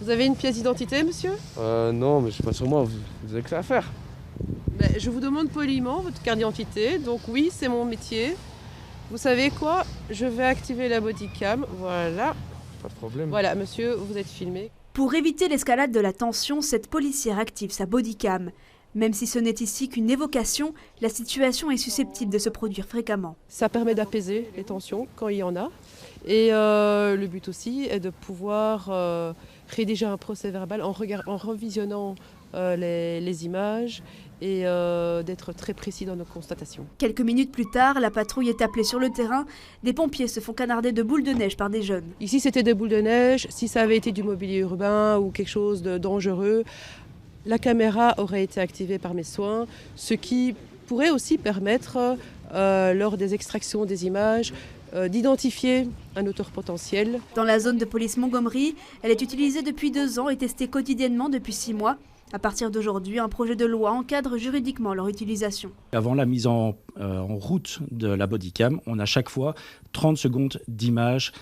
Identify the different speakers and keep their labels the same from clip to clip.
Speaker 1: Vous avez une pièce d'identité, monsieur?
Speaker 2: Non, mais je sais pas sur moi, vous avez que ça à faire.
Speaker 1: Je vous demande poliment votre carte d'identité. Donc oui, c'est mon métier. Vous savez quoi? Je vais activer la bodycam. Voilà.
Speaker 2: Pas de problème.
Speaker 1: Voilà, monsieur, vous êtes filmé.
Speaker 3: Pour éviter l'escalade de la tension, cette policière active sa bodycam. Même si ce n'est ici qu'une évocation, la situation est susceptible de se produire fréquemment.
Speaker 1: Ça permet d'apaiser les tensions quand il y en a. Et le but aussi est de pouvoir rédiger un procès-verbal en revisionnant les images et d'être très précis dans nos constatations.
Speaker 3: Quelques minutes plus tard, la patrouille est appelée sur le terrain. Des pompiers se font canarder de boules de neige par des jeunes.
Speaker 1: Ici, c'était des boules de neige. Si ça avait été du mobilier urbain ou quelque chose de dangereux, la caméra aurait été activée par mes soins, ce qui pourrait aussi permettre, lors des extractions des images, d'identifier un auteur potentiel.
Speaker 3: Dans la zone de police Montgomery, elle est utilisée depuis 2 ans et testée quotidiennement depuis 6 mois. À partir d'aujourd'hui, un projet de loi encadre juridiquement leur utilisation.
Speaker 4: Avant la mise en route de la bodycam, on a chaque fois 30 secondes d'images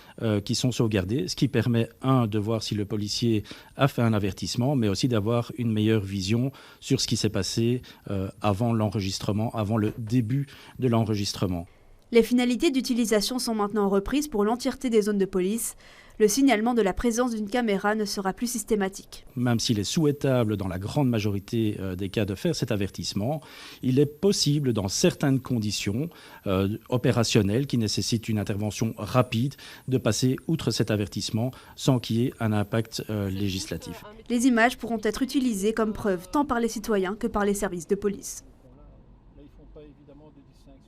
Speaker 4: qui sont sauvegardées, ce qui permet, de voir si le policier a fait un avertissement, mais aussi d'avoir une meilleure vision sur ce qui s'est passé avant l'enregistrement, avant le début de l'enregistrement.
Speaker 3: Les finalités d'utilisation sont maintenant reprises pour l'entièreté des zones de police. Le signalement de la présence d'une caméra ne sera plus systématique.
Speaker 4: Même s'il est souhaitable dans la grande majorité des cas de faire cet avertissement, il est possible dans certaines conditions opérationnelles qui nécessitent une intervention rapide de passer outre cet avertissement sans qu'il y ait un impact législatif.
Speaker 3: Les images pourront être utilisées comme preuve tant par les citoyens que par les services de police.